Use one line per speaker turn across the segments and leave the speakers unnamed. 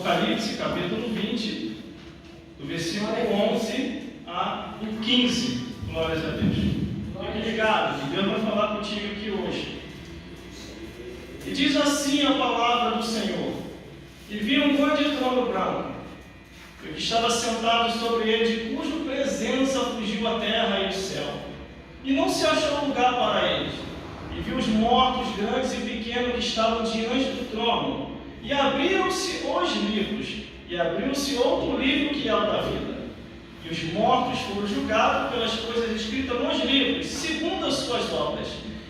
Apocalipse, capítulo 20, do versículo 11 a 15. Glórias a Deus. Fique ligado, que Deus vai falar contigo aqui hoje. E diz assim a palavra do Senhor: E vi um grande trono branco, e o que estava sentado sobre ele, de cuja presença fugiu a terra e o céu, e não se achou lugar para eles. E vi os mortos, grandes e pequenos, que estavam diante do trono, e abriram-se os livros, e abriu-se outro livro, que é o da vida. E os mortos foram julgados pelas coisas escritas nos livros, segundo as suas obras.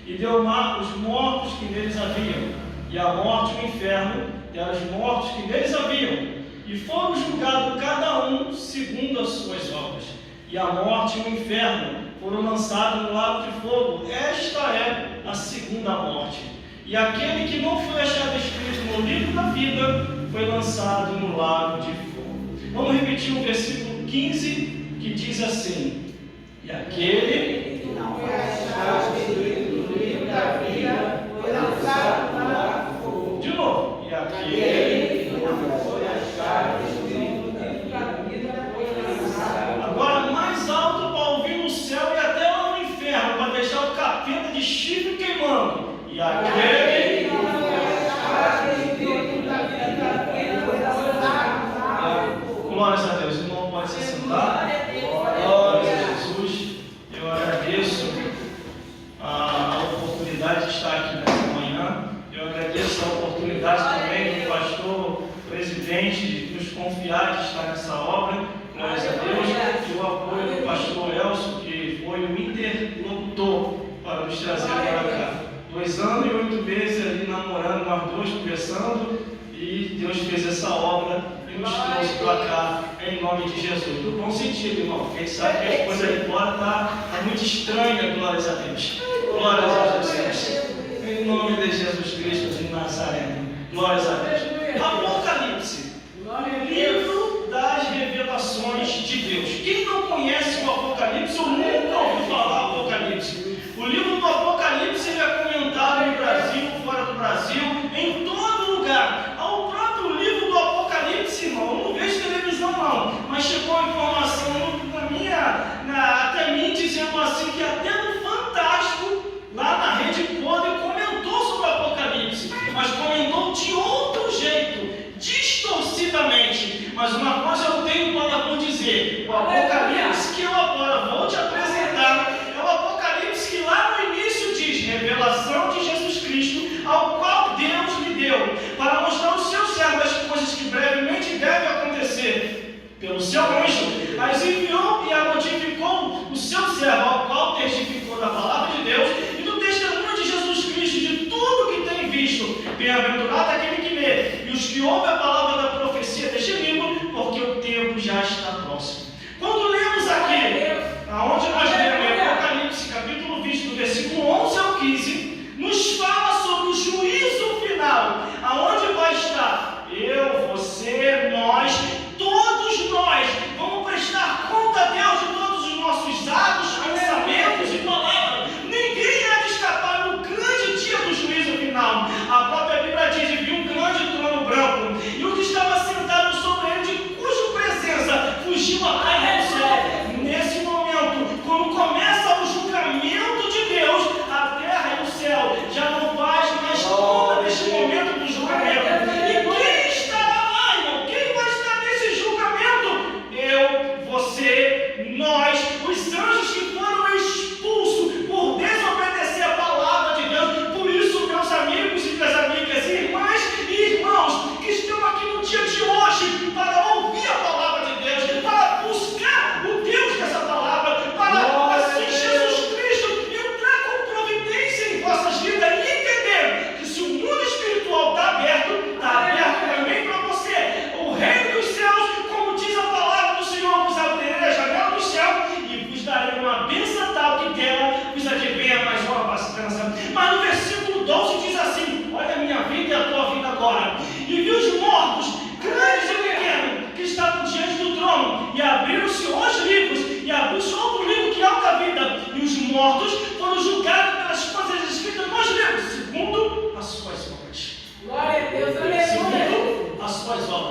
E deu mar os mortos que neles haviam, e a morte e o inferno deram os mortos que neles haviam, e foram julgados cada um segundo as suas obras. E a morte e o inferno foram lançados no lago de fogo. Esta é a segunda morte. E aquele que não foi achado escrito no livro da vida foi lançado no lago de fogo. Vamos repetir o versículo 15, que diz assim: E aquele
que não foi achado escrito no livro da vida foi lançado no lago de fogo.
De novo. E aquele
que não foi achado escrito no livro da vida foi lançado.
Agora mais alto para ouvir no céu e até lá no inferno, para deixar o capeta de chifre queimando. E aquele
que não foi achado escrito na vida foi lançado.
Glórias a Deus. O irmão pode se sentar. Glórias a Jesus. Eu agradeço a oportunidade de estar aqui nessa manhã. Eu agradeço a oportunidade também do pastor presidente de nos confiar de estar nessa obra. Glórias a Deus. E o apoio do pastor Elcio, que foi o interlocutor para nos trazer para cá. 2 anos e 8 meses ali namorando, nós dois conversando, e Deus fez essa obra e nos trouxe para cá, em nome de Jesus. No bom sentido, irmão, porque a gente sabe que as coisas aí fora tá muito estranha, glórias a Deus. Glórias a Jesus. Em nome de Jesus Cristo de Nazaré. Glórias a Deus. Apocalipse, livro das revelações de Deus. Quem não conhece o Apocalipse ou nunca ouviu falar do Apocalipse? O livro do Apocalipse ele é comentado no Brasil, fora do Brasil, em todo lugar. Ao próprio livro do Apocalipse, irmão, eu não vejo televisão não, mas chegou a informação até mim dizendo assim que até no Fantástico, lá na Rede Podre, comentou sobre o Apocalipse, mas comentou de outro jeito, distorcidamente. Mas uma coisa eu tenho para dizer: o Apocalipse que eu agora vou te apresentar é o Apocalipse que lá no início diz revelação de Jesus Cristo, ao qual Deus lhe deu para mostrar aos seus servos as coisas que brevemente devem acontecer. Pelo seu anjo as enviou e a notificou o seu servo, ao qual testificou da palavra de Deus e do testemunho de Jesus Cristo, de tudo que tem visto. Bem-aventurado aquele que lê e os que ouvem a palavra da profecia deste livro, porque o tempo já está próximo. Quando lemos aqui, aonde nós lemos em Apocalipse, capítulo 20, do versículo 11 ao 15, nos fala sobre o juízo final, aonde vai estar eu, você, nós, todos nós vamos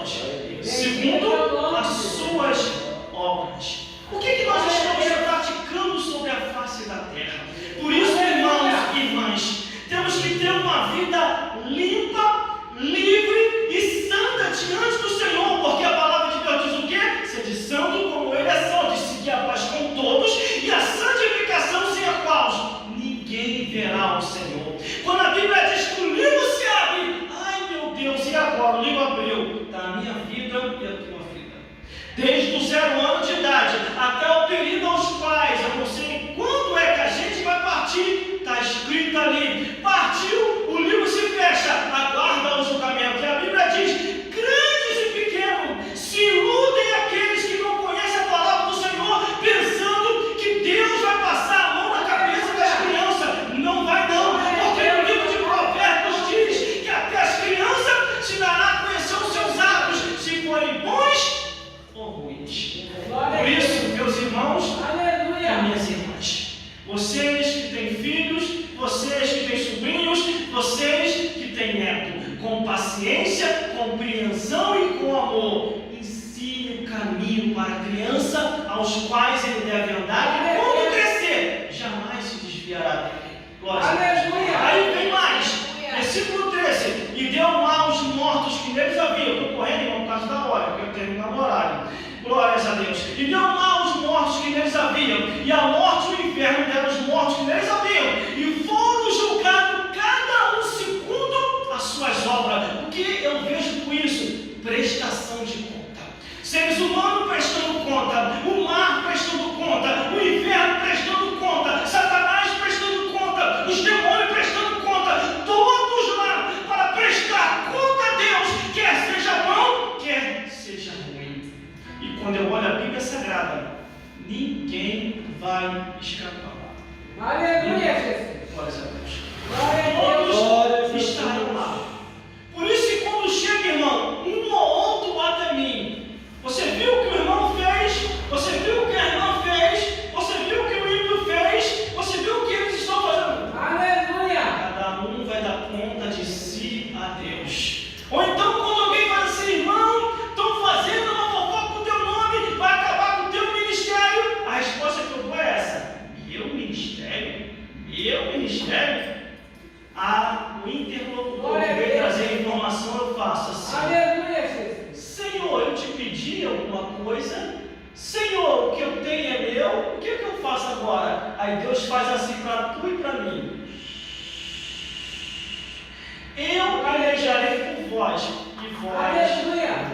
obras, segundo as suas obras. O que nós estamos praticando sobre a face da terra? Por isso, irmãos e irmãs, temos que ter uma vida limpa, livre e santa diante do Senhor, porque a palavra de Deus diz o quê? Sede santo como Ele é santo, e seguir a paz com todos, e a santificação sem a qual ninguém verá o Senhor. Quando a Bíblia diz que o livro se abre, ai meu Deus, e agora? O livro abriu da minha vida e a tua vida. Desde o 0 ano de idade até o período aos quais, eu não sei quando é que a gente vai partir, está escrito ali, partiu, o livro se fecha, aguarda o julgamento. E a Bíblia diz, grandes e pequenos, se iludem aqueles que não conhecem a palavra do Senhor, pensando que Deus vai passar a mão na cabeça das crianças. Não vai não, porque no livro de Provérbios diz que até as crianças se dará a conhecer os seus atos, se forem bons ou ruins. Por isso, meus irmãos e minhas irmãs, vocês que têm filhos, vocês que têm sobrinhos, vocês que têm neto, com paciência, compreensão e com amor, ensine o caminho para a criança aos quais ele deve andar, e quando crescer, jamais se desviará dele. Glória a Deus. Aí vem mais, versículo 13: e deu lá os mortos que neles havia. Eu estou correndo, irmão, por causa da hora, porque eu termino no horário. Glórias a Deus. E deu lá os mortos que neles haviam, e a morte e o inferno deram os mortos que neles haviam, e foram julgados cada um segundo as suas obras. O que eu vejo com isso? Prestação de conta. Seres humanos prestando conta, o mar prestando conta, o inferno prestando conta, Satanás prestando conta, os demônios prestando conta, todos lá para prestar conta a Deus, quer seja bom, quer seja ruim. E quando eu olho a Bíblia Sagrada, ninguém vai escapar.
Aleluia, Jesus.
Glórias a Deus.
Glória
Todos estarão lá. Por isso que quando chega, irmão, um ou outro até mim, você viu o que o irmão fez? Você viu o que a irmã fez? Você viu o que o ímpio fez? Você viu o que eles estão fazendo?
Aleluia.
Cada um vai dar conta de si a Deus. Ou então, quando alguém fala assim, irmão, estão fazendo uma fofoca com o teu nome, vai acabar com o teu ministério. A resposta que eu dou é essa: meu ministério? Meu ministério? O interlocutor que veio trazer informação, eu faço assim:
Aleluia, Jesus.
Senhor, eu te pedi alguma coisa? Senhor, o que eu tenho é meu? O que eu faço agora? Aí Deus faz assim para tu e para mim: eu pelejarei por vós, e vós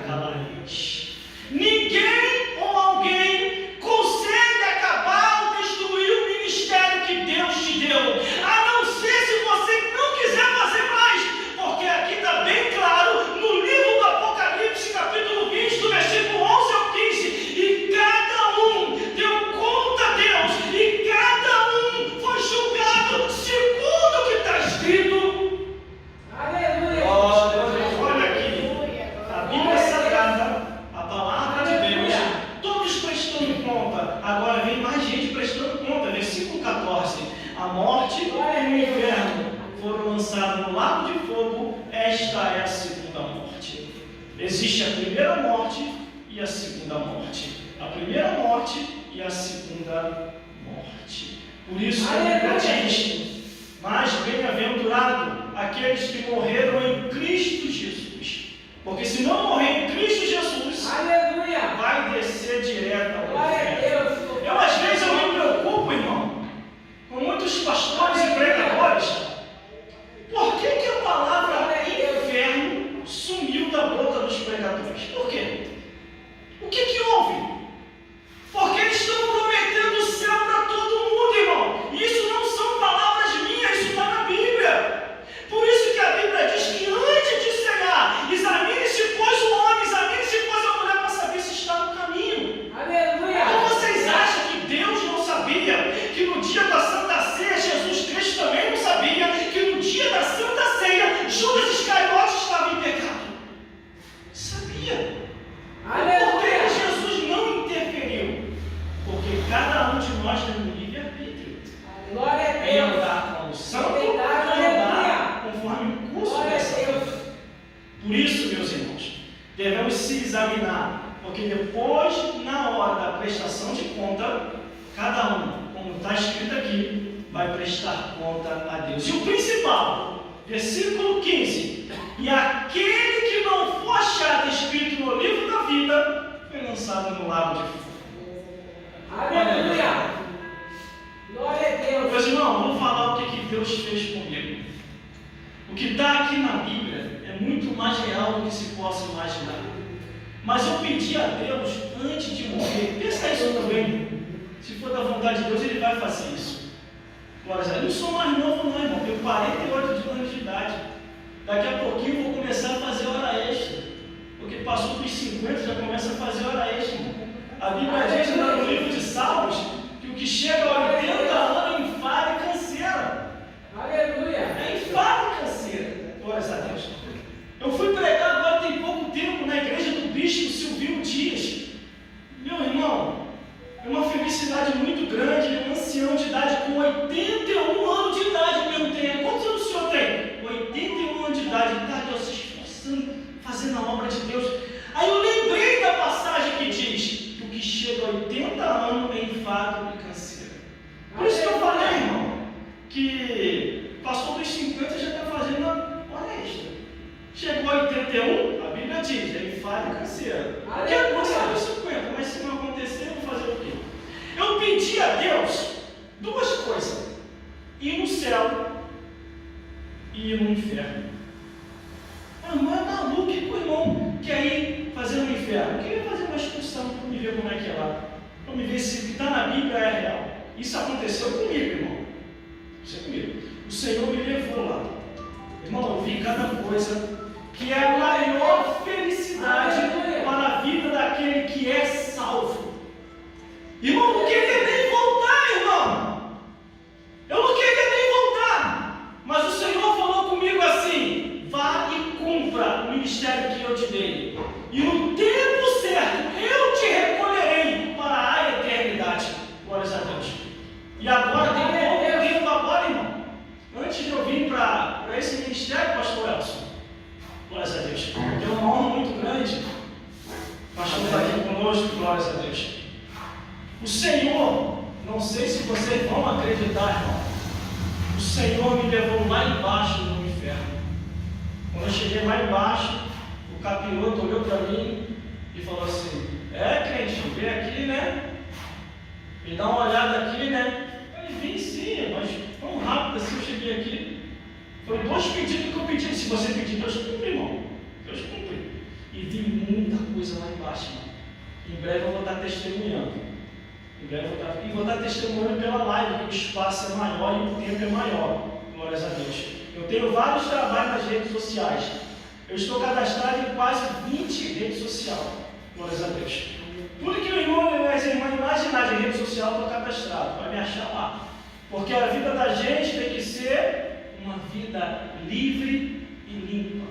calareis. Ninguém ou alguém consegue acabar ou destruir o ministério que Deus te deu, a não ser se você não quiser fazer mais, porque aqui está bem claro no livro do Apocalipse, capítulo 20, do versículo 11 ao 15, e cada um deu conta a Deus, e cada um foi julgado segundo o que está escrito.
Aleluia.
Olha aqui, a Bíblia Sagrada, a palavra de Deus, todos prestando conta. Agora vem mais gente prestando conta. Versículo 14: a morte e o inferno foram lançados no lago de fogo. Esta é a segunda morte. Existe a primeira morte e a segunda morte. A primeira morte e a segunda morte. Por isso a Bíblia diz: mas bem-aventurado aqueles que morreram em Cristo Jesus. Porque se não morrer em Cristo Jesus,
Aleluia.
vai descer direto ao
Glória a
inferno.
Deus.
Às vezes eu me preocupo, irmão, com muitos pastores e pregadores. Por que a palavra inferno sumiu da boca dos pregadores? Por quê? O que houve? Porque eles estão prometendo o céu para todo mundo, irmão. Isso não são palavras minhas, isso está na Bíblia. Por isso que a Bíblia diz que antes de cegar, examine-se pois o homem, examine-se pois a mulher, para saber se está no caminho.
Aleluia.
Então vocês acham que Deus não sabia que no dia da Santa Ceia, Jesus Cristo também não sabia que no dia da Santa Ceia, Judas Iscariote estava em pecado? Sabia. se examinar, porque depois, na hora da prestação de conta, cada um, como está escrito aqui, vai prestar conta a Deus. E o principal, versículo 15: e aquele que não for achado escrito no livro da vida, foi lançado no lago de fogo.
Aleluia! Glória a Deus!
Meus irmãos, vamos falar o que Deus fez comigo. O que está aqui na Bíblia é muito mais real do que se possa imaginar. Mas eu pedi a Deus antes de morrer, pensa isso também. Se for da vontade de Deus, Ele vai fazer isso. Glória a Deus. Eu não sou mais novo não, irmão. Tenho 48 anos de idade. Daqui a pouquinho eu vou começar a fazer hora extra. Porque passou dos 50, já começa a fazer hora extra, irmão. A Bíblia diz no livro de Salmos que o que chega a 80 anos é enfado e canseira.
Aleluia!
É enfado e canseira. Glória a Deus. Eu fui pregar agora tem pouco tempo na igreja do bispo Silvio Dias. Meu irmão, é uma felicidade muito grande. Ele é um ancião de idade com 81 anos de idade. Eu perguntei, quantos anos o senhor tem? 81 anos de idade. Ele está ali se esforçando, fazendo a obra de Deus. Aí eu lembrei da passagem que diz que o que chega a 80 anos é enfado e canseira. Por isso que eu falei, irmão, que passou dos 50 já está fazendo a hora extra. Chegou a 81, a Bíblia diz, é enfado e canseira. Porque é passar dos 50, mas se não acontecer, eu vou fazer o quê? Eu pedi a Deus duas coisas: ir no céu e ir no inferno. Ah, mas é maluco, que o irmão quer ir fazer no inferno? Eu queria fazer uma excursão para me ver como é que é lá, para me ver se o que está na Bíblia é real. Isso aconteceu comigo, irmão. Isso é comigo. O Senhor me levou lá. Irmão, eu vi cada coisa que é a maior felicidade para a vida daquele que é salvo. Irmão, eu não queria nem voltar, irmão. Eu não queria nem voltar. Mas o Senhor falou comigo assim: vá e cumpra o ministério que eu te dei. E no tempo certo eu te recolherei para a eternidade. Glórias a Deus. E agora tem pouco tempo agora, irmão. Antes de eu vir para esse ministério, pastor Elson, glórias a Deus, tem uma honra muito grande. O pastor está aqui conosco, glórias a Deus. O Senhor, não sei se vocês vão acreditar, irmão, o Senhor me levou lá embaixo no inferno. Quando eu cheguei lá embaixo, o capiroto olhou para mim e falou assim: crente, vem aqui, né? Me dá uma olhada aqui, né? Eu falei: vim sim, mas tão rápido assim eu cheguei aqui. Foi 2 pedidos que eu pedi. Se você pedir, Deus cumpre, irmão. Deus cumpre. E vi muita coisa lá embaixo, irmão. Em breve eu vou estar testemunhando. E vou estar testemunhando pela live, que o espaço é maior e o tempo é maior. Glórias a Deus. Eu tenho vários trabalhos nas redes sociais. Eu estou cadastrado em quase 20 redes sociais. Glórias a Deus. Tudo que o irmão e as irmãs imaginar de rede social, eu estou cadastrado. Vai me achar lá. Porque a vida da gente tem que ser uma vida livre e limpa.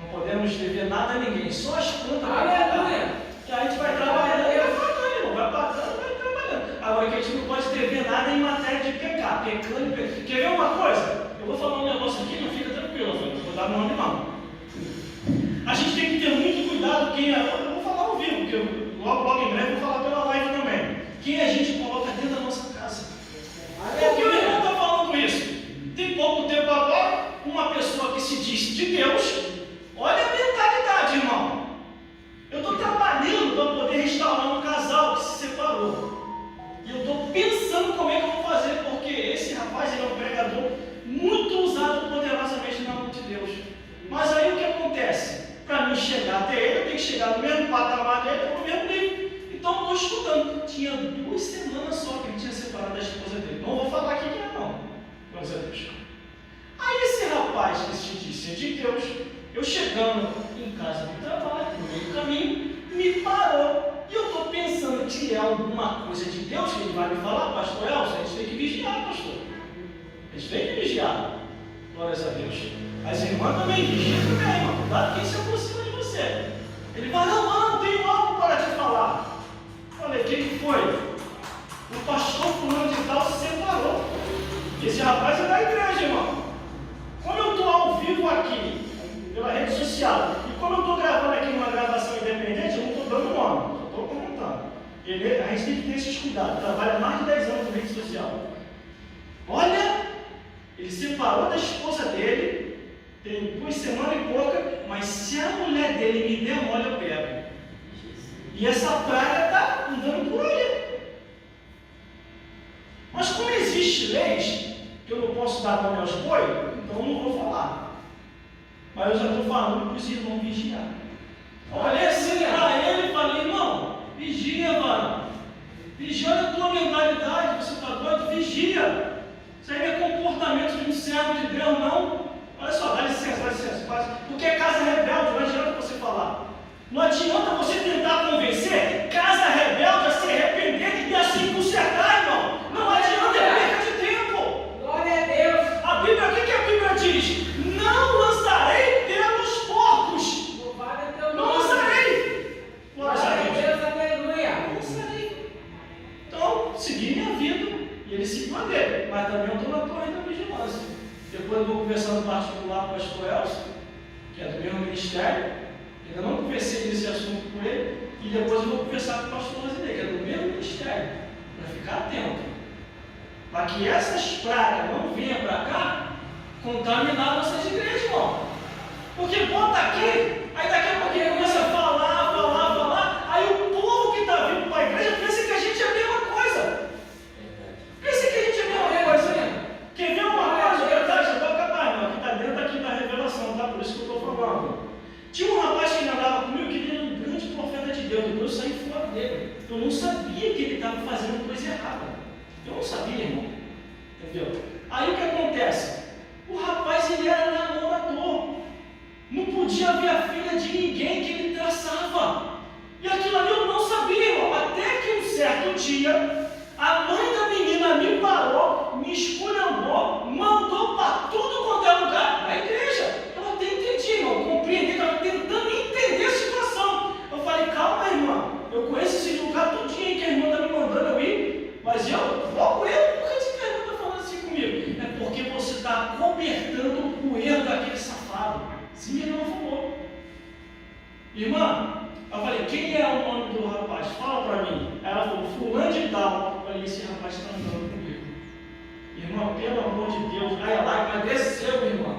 Não podemos dever nada a ninguém. Só as contas.
Aleluia!
Que a gente vai trabalhando. Vai pagando, vai trabalhando. Agora que a gente não pode dever nada em matéria de pecar. Pecando. Quer ver uma coisa? Eu vou falar um negócio aqui, não fica tranquilo. Não vou dar nome não. A gente tem que ter muito cuidado quem é. Eu vou falar ao vivo, porque logo em breve eu vou falar pela live também. Quem a gente coloca dentro da nossa casa. Por que o irmão está falando isso? Tem pouco tempo agora, uma pessoa que se diz de Deus, olha a mentalidade, irmão. Eu estou trabalhando para poder restaurar um casal que se separou. E eu estou pensando como é que eu vou fazer, porque esse rapaz ele é um pregador muito usado poderosamente na mão de Deus. Mas aí o que acontece? Para mim chegar até ele, eu tenho que chegar no mesmo patamar dele, no mesmo nível. Então eu estou estudando. Tinha 2 semanas só que ele tinha separado da esposa dele. Não vou falar aqui quem é não. Graças a Deus. Aí esse rapaz que se disse de Deus, eu chegando em casa do trabalho, no meio do caminho, me parou. E eu estou pensando que é alguma coisa de Deus que ele vai me falar: pastor Elson, a gente tem que vigiar, pastor. A gente tem que vigiar. Glórias a Deus. As irmãs também vigiam também, irmão. Cuidado quem se aproxima de você. Ele vai: não, tenho algo para te falar. Falei: o que foi? O pastor fulano de tal se separou. Esse rapaz é da igreja, irmão. Como eu estou ao vivo aqui, pela rede social, e como eu estou gravando aqui uma gravação independente,
gente tem que ter esses cuidados. Trabalha mais de 10 anos na rede social. Olha, ele separou da esposa dele, tem 2 semanas e pouca, mas se a mulher dele me der mole, eu pego. E essa praga está andando por aí. Mas como existe leis que eu não posso dar nome aos boi, então eu não vou falar. Mas eu já estou falando para os irmãos vigiar. Olhei assim para ele e falei, irmão, vigia, mano. Vigia a tua mentalidade, você está doido? Vigia. Isso aí não é comportamento de um servo de Deus, não. Olha só, dá licença, quase. Porque é casa rebelde, não adianta você falar. Não adianta você tentar convencer casa rebelde a se arrepender e assim consertar, irmão. Não adianta, é perca de tempo.
Glória a Deus.
A Bíblia, o que a Bíblia diz? Não lançarei pelos porcos.
Louvado é teu
Não
nome.
lançarei.
Glória a Deus, aleluia.
Não lançarei. Então, segui minha vida e ele seguiu a dele. Mas também eu estou na torre da vigilância. Depois eu vou conversar no particular com o pastor Elcio, que é do mesmo ministério. Ainda não conversei desse assunto com ele. E depois eu vou conversar com o pastor Rosinei, que é do mesmo ministério, para ficar atento. Para que essas pragas não venham para cá contaminar nossas igrejas, irmão. Porque bota aqui, aí daqui a pouco ele começa a falar, aí o povo que está vindo para a igreja pensa que a gente é a mesma coisa. Pensa que a gente é a mesma coisa, né? Quer ver uma coisa? Verdade, eu vou acabar, irmão. Aqui está dentro aqui da revelação, tá? Por isso que eu estou falando. Tinha um rapaz que andava comigo que ele era um grande profeta de Deus. Eu saí fora dele. Eu não sabia que ele estava fazendo coisa errada. Eu não sabia, irmão. Entendeu? Aí o que acontece? O rapaz, ele era namorador. Não podia ver a filha de ninguém que ele traçava. E aquilo ali eu não sabia, irmão. Até que um certo dia, a mãe da menina me parou, me esculhambou, mandou para tudo quanto é lugar na igreja. Eu até entendi, irmão. Compreendi, estava tentando entender a situação. Eu falei, calma, irmã. Eu conheço esse lugar todinho que a irmã está me mandando eu ir. Mas eu vou com ele. Por que a irmã está falando assim comigo? É porque você está cobertando o erro daquele safado. Sim, minha irmã falou. Irmã, eu falei, quem é o nome do rapaz? Fala para mim. Ela falou, fulano de tal. Eu falei, esse rapaz está andando comigo. Irmã, pelo amor de Deus. Aí a lágrima desceu, minha irmã.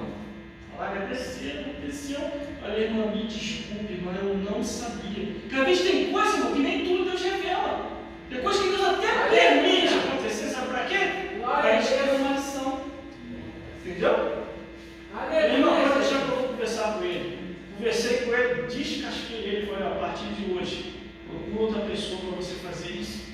A lágrima desceu. Eu falei, irmã, me desculpe, irmã, eu não sabia. Porque às vezes tem coisa, irmão, que nem tudo Deus revela. Tem coisa que Deus até permite acontecer. Sabe para quê? Para a gente ter uma ação. Entendeu? Irmão, pode deixar que eu vou conversar com ele. Conversei com ele, descasquei ele. Falei, a partir de hoje, procura outra pessoa para você fazer isso.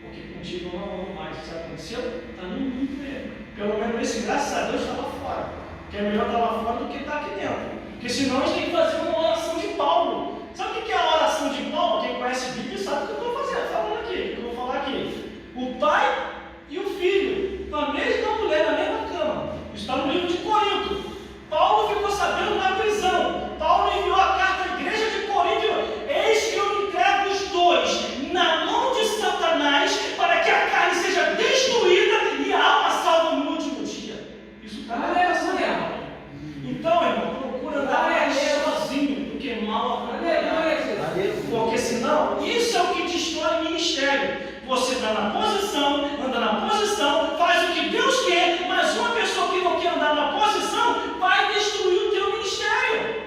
Porque contigo eu não amo mais. Sabe o que aconteceu? Está no mundo mesmo. Pelo menos esse, graças a Deus, estava fora. Que é melhor estar lá fora do que estar aqui dentro. Porque senão a gente tem que fazer uma oração de Paulo. Sabe o que é a oração de Paulo? Quem conhece a Bíblia sabe o que eu estou fazendo, falando aqui, o que eu vou falar aqui. O pai e o filho, com a mesma mulher, na mesma cama. Isso está no livro de Corinto. Paulo ficou sabendo na prisão. Paulo enviou a carta à igreja de Corinto. Eis que eu entrego os dois na mão de Satanás para que a carne seja destruída e a alma salva no último dia. Isso está na oração. Então, irmão, procura andar mais sozinho do que mal acompanhado. Porque senão, isso é o que destrói o ministério. Você está na posição, anda na posição, faz o que Deus quer, mas uma pessoa que não quer andar na posição vai destruir o teu ministério.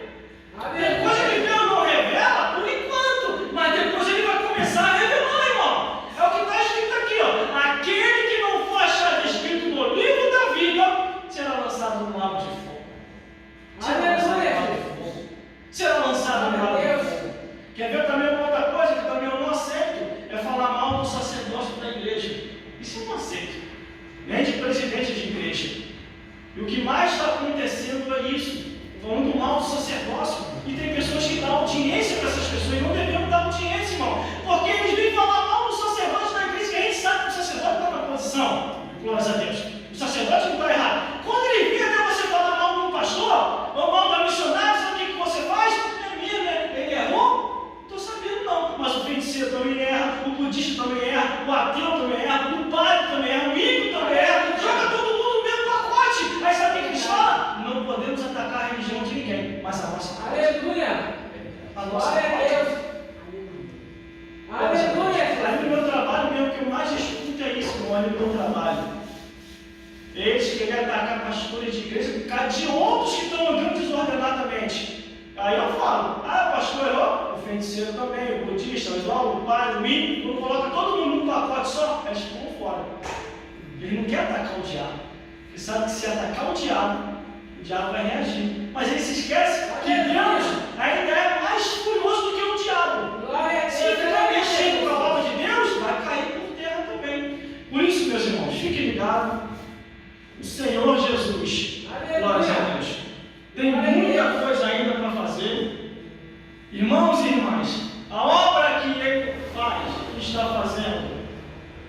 Depois que Deus não revela, por enquanto, mas depois ele vai começar a revelar, irmão. É o que está escrito aqui, ó. Aquele que não for achado escrito no livro da vida será lançado no lago de fogo. Será lançado no lago de fogo. Quer ver também uma outra coisa que também eu não aceito? É falar mal do sacerdócio da igreja. Isso eu não aceito. Nem de presidente de igreja. E o que mais está acontecendo é isso. Falando mal do sacerdócio. E tem pessoas que dão audiência para essas pessoas. E não devemos dar audiência, irmão. Porque eles vêm falar mal do sacerdote da igreja. Que a gente sabe que o sacerdote está na posição. Glórias a Deus. O sacerdote não está errado. Quando ele vê até você falar mal de um pastor, ou mal da missionária, sabe o que você faz? É minha, né? Ele errou? Estou sabendo não. Mas o feiticeiro também erra, o budista também erra, o ateu também erra, o padre também erra, o ímpio também erra. Joga todo mundo no mesmo pacote. Aí sabe o que eles falam? Não podemos atacar a religião de ninguém, mas a nossa pode.
Aleluia.
A nossa
Glória a
pode.
Deus. Aleluia.
Aí no meu trabalho, feiticeiro também, o budista, o idólatra, o padre, o ímpio, quando coloca todo mundo num pacote só, eles ficam fora. Ele não quer atacar o diabo. Ele sabe que se atacar o diabo vai reagir. Mas ele se esquece que Deus ainda é mais furioso do que o diabo. Se ele ficar mexendo com a obra de Deus, vai cair por terra também. Por isso, meus irmãos, fiquem ligados. O Senhor Jesus, glória a Deus, tem muita coisa ainda para fazer. Irmãos e irmãs, a obra que Ele faz, está fazendo,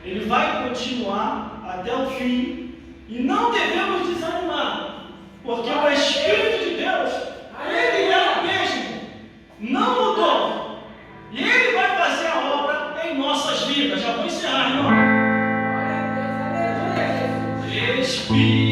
Ele vai continuar até o fim. E não devemos desanimar, porque o Espírito de Deus, Ele é o mesmo, não mudou. E Ele vai fazer a obra em nossas vidas. Já vou encerrar, irmão. Espírito